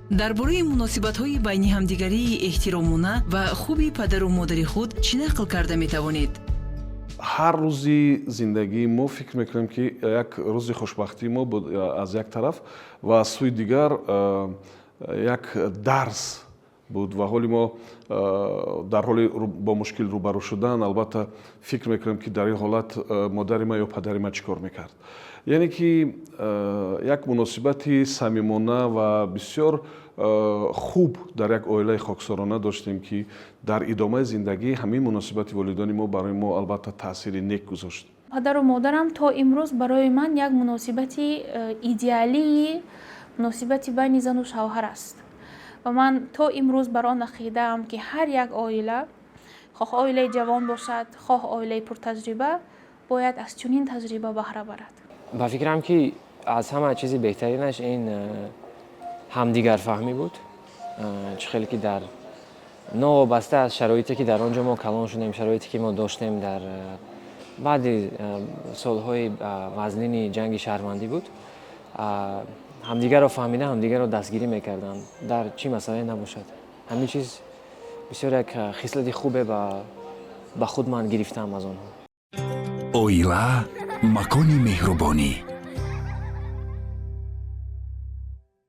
дар бораи муносибатҳои байни ҳамдигарии эҳтиромона ва хуби падару модари худ чӣ нақл карда метавонед? ҳар рӯзи зиндагӣ мо фикр мекунем ки як рӯзи хушбахтии мо буд аз як тараф ва аз сӯи дигар як дарс буд ва ҳоли мо дар ҳоли бо мушкил рӯбарӯ шудан албатта фикр мекунем ки дар ин ҳолат модари ман ё падари ман чӣ кор мекард. яъне ки як муносибати самимона ва бисёр хуб дар як оилаи хоксорона доштем ки дар идомаи зиндагӣ ҳамин муносибати волидони мо барои мо албатта таъсири нек гузошт. падару модарам то имрӯз барои ман як муносибати идеалии муносибати байни зану шавҳар аст ва ман то имрӯз бар он ақидаам ки ҳар як оила хоҳ оилаи ҷавон бошад хоҳ оилаи пуртаҷриба бояд аз чунин таҷриба баҳра барад. ба фикрам ки аз ҳама чизи беҳтаринаш ин ҳамдигарфаҳмӣ буд. чӣ хеле ки дар новобаста аз шароите ки дар он ҷо мо калон шудем, шароите ки мо доштем дар баъди солҳои вазнини ҷанги шаҳрвандӣ буд. ҳамдигарро фаҳмида ҳамдигарро дастгирӣ мекарданд дар чӣ масъалае набошад. ҳамин чиз бисёр як хислати хубе ба худ ман гирифтаам аз онҳо. оила макони меҳрубонӣ.